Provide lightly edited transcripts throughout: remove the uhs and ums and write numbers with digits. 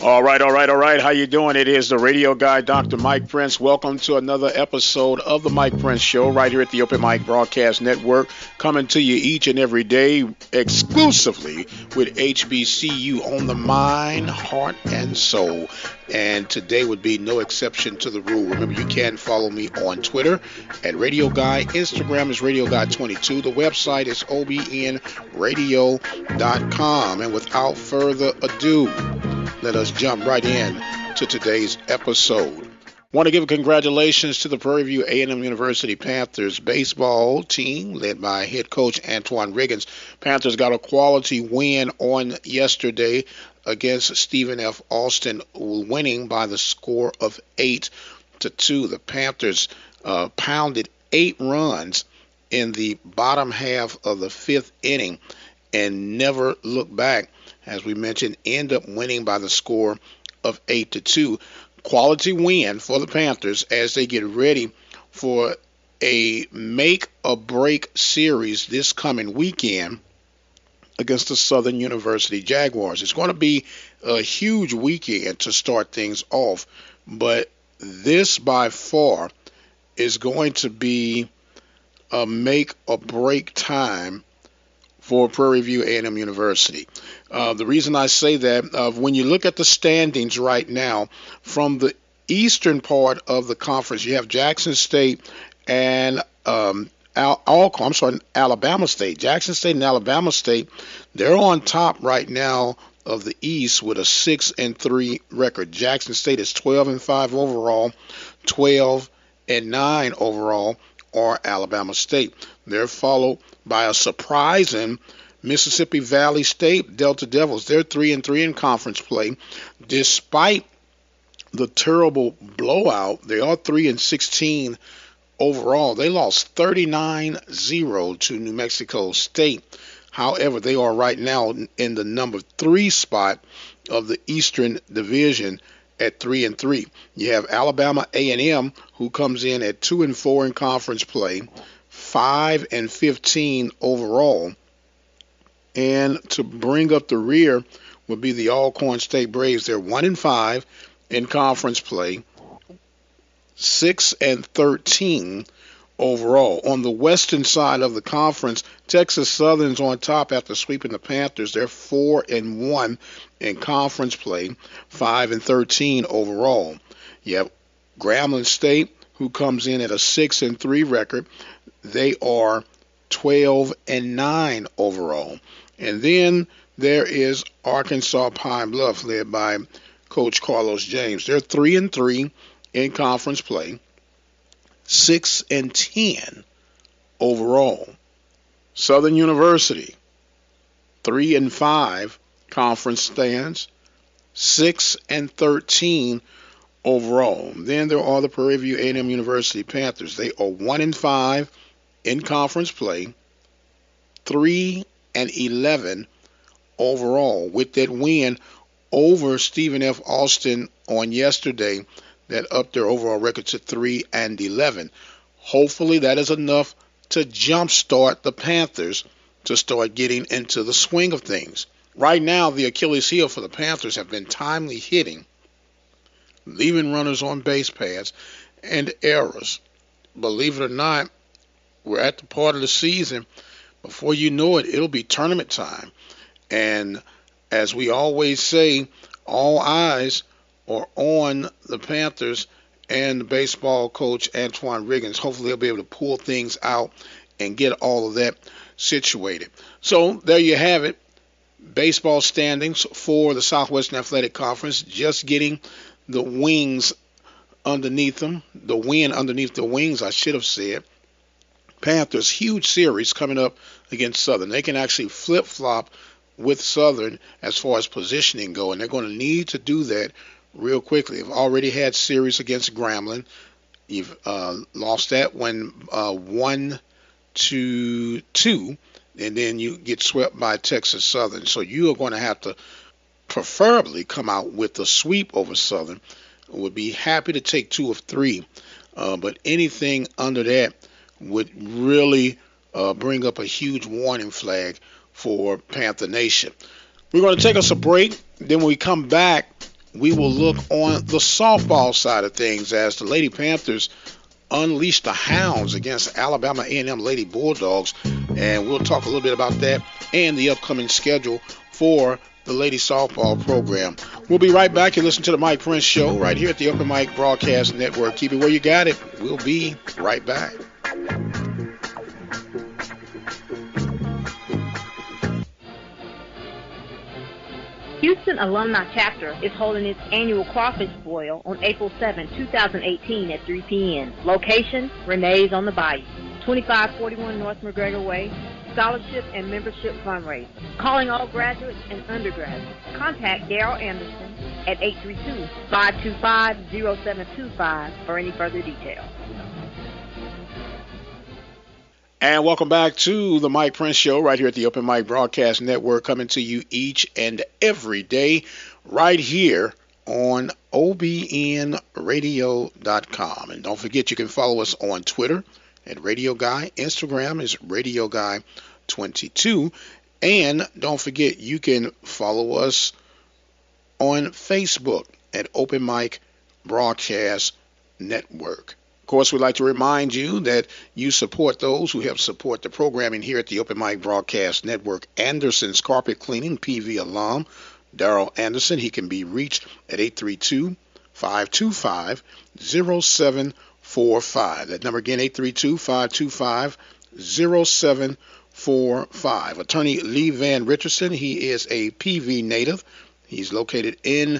All right. How you doing? It is the radio guy, Dr. Mike Prince. Welcome to another episode of the Mike Prince Show right here at the Open Mic Broadcast Network, coming to you each and every day exclusively with HBCU on the mind, heart, and soul. And today would be no exception to the rule. Remember, you can follow me on Twitter at Radio Guy. Instagram is Radio Guy22. The website is obn-radio.com. And without further ado, let us jump right in to today's episode. Want to give congratulations to the Prairie View A&M University Panthers baseball team led by head coach Antoine Riggins. Panthers got a quality win on yesterday against Stephen F. Austin, winning by the score of 8-2. The Panthers pounded 8 runs in the bottom half of the 5th inning and never looked back. As we mentioned, end up winning by the score of 8-2. Quality win for the Panthers as they get ready for a make-or-break series this coming weekend against the Southern University Jaguars. It's going to be a huge weekend to start things off, but this by far is going to be a make-or-break time for Prairie View A&M University. The reason I say that, when you look at the standings right now, from the eastern part of the conference, you have Jackson State and Alabama State. Jackson State and Alabama State, they're on top right now of the East with a 6-3 record. Jackson State is 12-5 overall, 12-9 overall, or Alabama State. They're followed by a surprising Mississippi Valley State Delta Devils. They're 3-3 in conference play. Despite the terrible blowout, they are 3-16 overall. They lost 39-0 to New Mexico State. However, they are right now in the number 3 spot of the Eastern Division at 3-3. You have Alabama A&M, who comes in at 2-4 in conference play, 5-15 overall. And to bring up the rear would be the Alcorn State Braves. They're 1-5 in conference play, 6-13 overall. On the western side of the conference, Texas Southern's on top after sweeping the Panthers. They're 4-1 in conference play, 5-13 overall. You have Grambling State, who comes in at a 6-3 record. They are 12-9 overall. And then there is Arkansas Pine Bluff, led by Coach Carlos James. They're 3-3 in conference play, 6-10 overall. Southern University, 3-5 conference stands, 6-13 overall. Then there are the Prairie View A&M University Panthers. They are 1-5 in conference play, 3-11 overall. With that win over Stephen F. Austin on yesterday, that upped their overall record to 3-11. Hopefully that is enough to jumpstart the Panthers to start getting into the swing of things. Right now, the Achilles heel for the Panthers have been timely hitting, leaving runners on base paths, and errors. Believe it or not, we're at the part of the season, before you know it, it'll be tournament time. And as we always say, all eyes are on the Panthers and the baseball coach Antoine Riggins. Hopefully they'll be able to pull things out and get all of that situated. So there you have it. Baseball standings for the Southwestern Athletic Conference, just getting the wings underneath them, the wind underneath the wings, I should have said. Panthers, huge series coming up against Southern. They can actually flip-flop with Southern as far as positioning go, and they're going to need to do that real quickly. They've already had series against Grambling. You've lost that one 1-2, and then you get swept by Texas Southern. So you are going to have to preferably come out with a sweep over Southern. Would be happy to take 2 of 3, but anything under that would really bring up a huge warning flag for Panther Nation. We're going to take us a break. Then when we come back, we will look on the softball side of things as the Lady Panthers unleash the hounds against Alabama A&M Lady Bulldogs, and we'll talk a little bit about that and the upcoming schedule for the Lady Softball program. We'll be right back. You listen to the Mike Prince Show right here at the Open Mic Broadcast Network. Keep it where you got it. We'll be right back. Houston Alumni Chapter is holding its annual crawfish boil on April 7, 2018 at 3 p.m. Location, Renee's on the Bayou, 2541 North McGregor Way, scholarship and membership fundraiser. Calling all graduates and undergraduates. Contact Darrell Anderson at 832-525-0725 for any further details. And welcome back to the Mike Prince Show right here at the Open Mic Broadcast Network, coming to you each and every day right here on obn-radio.com. And don't forget, you can follow us on Twitter at Radio Guy. Instagram is Radio Guy 22. And don't forget, you can follow us on Facebook at Open Mic Broadcast Network. Of course, we'd like to remind you that you support those who help support the programming here at the Open Mic Broadcast Network. Anderson's Carpet Cleaning, PV alum, Darrell Anderson. He can be reached at 832-525-0745. That number again, 832-525-0745. Attorney Lee Van Richardson, he is a PV native. He's located in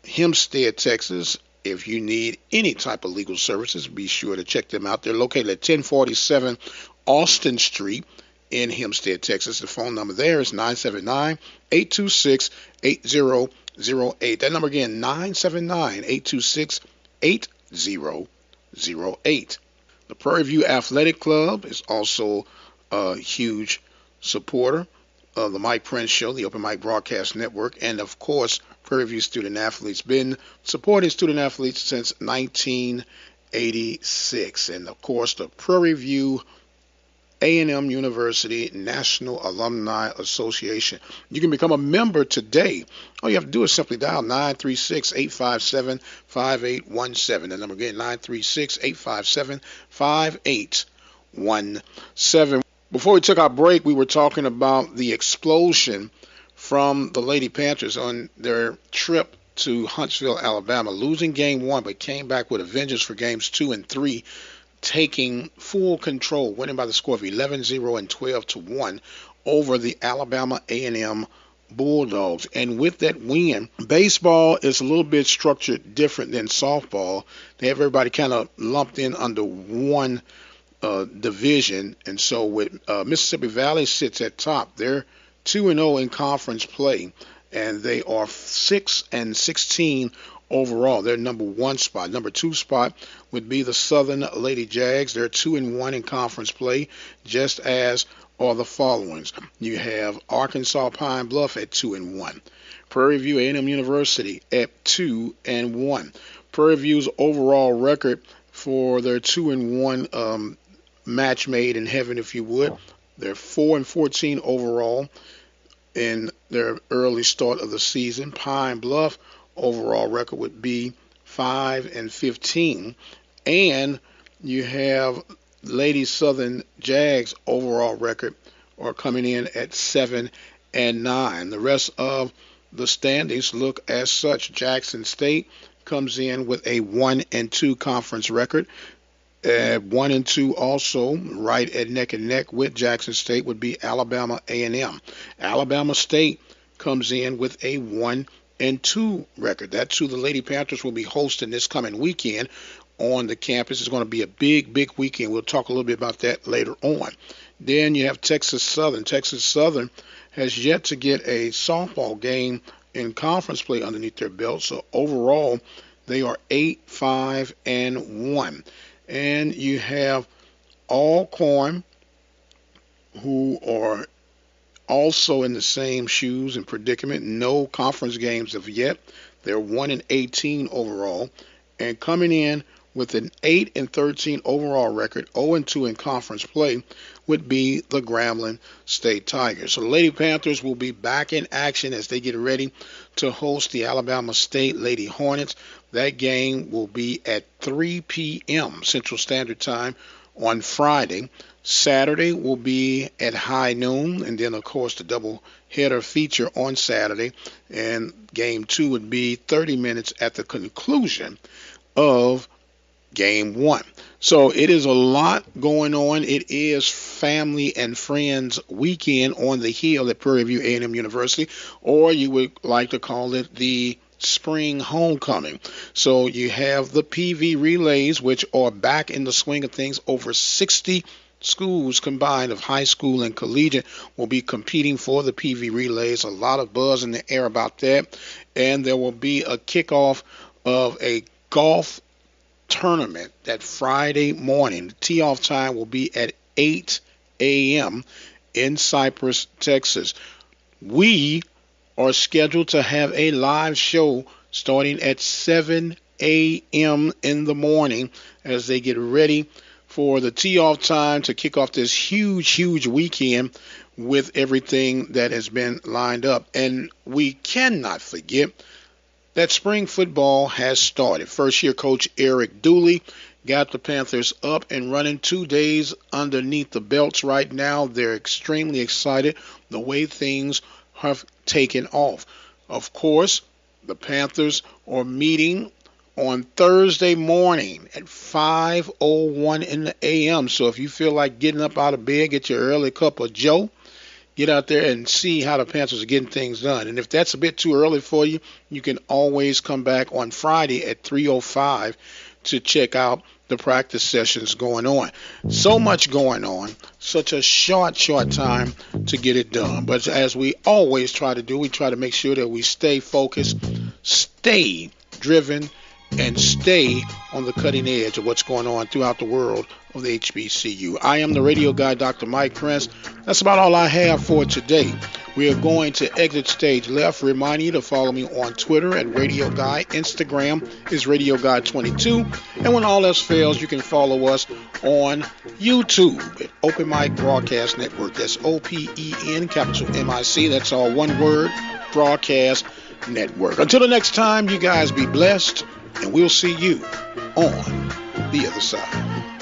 Hempstead, Texas. If you need any type of legal services, be sure to check them out. They're located at 1047 Austin Street in Hempstead, Texas. The phone number there is 979-826-8008. That number again, 979-826-8008. The Prairie View Athletic Club is also a huge supporter of the Mike Prince Show, the Open Mic Broadcast Network, and of course, Prairie View Student Athletes. Been supporting student athletes since 1986. And of course, the Prairie View A&M University National Alumni Association. You can become a member today. All you have to do is simply dial 936-857-5817. The number again, 936-857-5817. Before we took our break, we were talking about the explosion from the Lady Panthers on their trip to Huntsville, Alabama, losing game 1, but came back with a vengeance for games 2 and 3, taking full control, winning by the score of 11-0 and 12-1 over the Alabama A&M Bulldogs. And with that win, baseball is a little bit structured different than softball. They have everybody kind of lumped in under one division, and so with Mississippi Valley sits at top. They're 2-0 in conference play, and they are 6-16 overall. They're number 1 spot. Number 2 spot would be the Southern Lady Jags. They're 2-1 in conference play, just as are the followings. You have Arkansas Pine Bluff at 2-1. Prairie View A&M University at 2-1. Prairie View's overall record for their 2-1 match made in heaven, if you would. They're 4-14 overall in their early start of the season. Pine Bluff overall record would be 5-15, and you have Lady Southern Jags overall record are coming in at 7-9. The rest of the standings look as such. Jackson State comes in with a 1-2 conference record. 1-2 also, right at neck and neck with Jackson State, would be Alabama A&M. Alabama State comes in with a 1-2 record. That's who the Lady Panthers will be hosting this coming weekend on the campus. It's going to be a big, big weekend. We'll talk a little bit about that later on. Then you have Texas Southern. Texas Southern has yet to get a softball game in conference play underneath their belt. So overall, they are 8-5-1. And you have Alcorn, who are also in the same shoes and predicament. No conference games of yet. They're 1-18 overall. And coming in with an 8-13 overall record, 0-2 in conference play, would be the Grambling State Tigers. So the Lady Panthers will be back in action as they get ready to host the Alabama State Lady Hornets. That game will be at 3 p.m. Central Standard Time on Friday. Saturday will be at high noon, and then, of course, the double-header feature on Saturday. And Game 2 would be 30 minutes at the conclusion of Game 1. So it is a lot going on. It is Family and Friends Weekend on the Hill at Prairie View A&M University, or you would like to call it the Spring Homecoming. So you have the PV relays, which are back in the swing of things. Over 60 schools combined of high school and collegiate will be competing for the PV relays. A lot of buzz in the air about that. And there will be a kickoff of a golf tournament that Friday morning. The tee-off time will be at 8 a.m. in Cypress, Texas. We are scheduled to have a live show starting at 7 a.m. in the morning as they get ready for the tee-off time to kick off this huge weekend with everything that has been lined up. And we cannot forget that spring football has started. First-year coach Eric Dooley got the Panthers up and running 2 days underneath the belts right now. They're extremely excited the way things have taken off. Of course, the Panthers are meeting on Thursday morning at 5:01 in the a.m. So if you feel like getting up out of bed, get your early cup of joe, get out there and see how the Panthers are getting things done. And if that's a bit too early for you, you can always come back on Friday at 3:05 to check out the practice sessions going on. So much going on, such a short time to get it done. But as we always try to do, we try to make sure that we stay focused, stay driven, and stay on the cutting edge of what's going on throughout the world of the HBCU. I am the radio guy, Dr. Mike Prince. That's about all I have for today. We are going to exit stage left. Remind you to follow me on Twitter at Radio Guy. Instagram is Radio Guy 22. And when all else fails, you can follow us on YouTube at Open Mic Broadcast Network. That's OPEN, capital MIC. That's all one word, Broadcast Network. Until the next time, you guys be blessed, and we'll see you on the other side.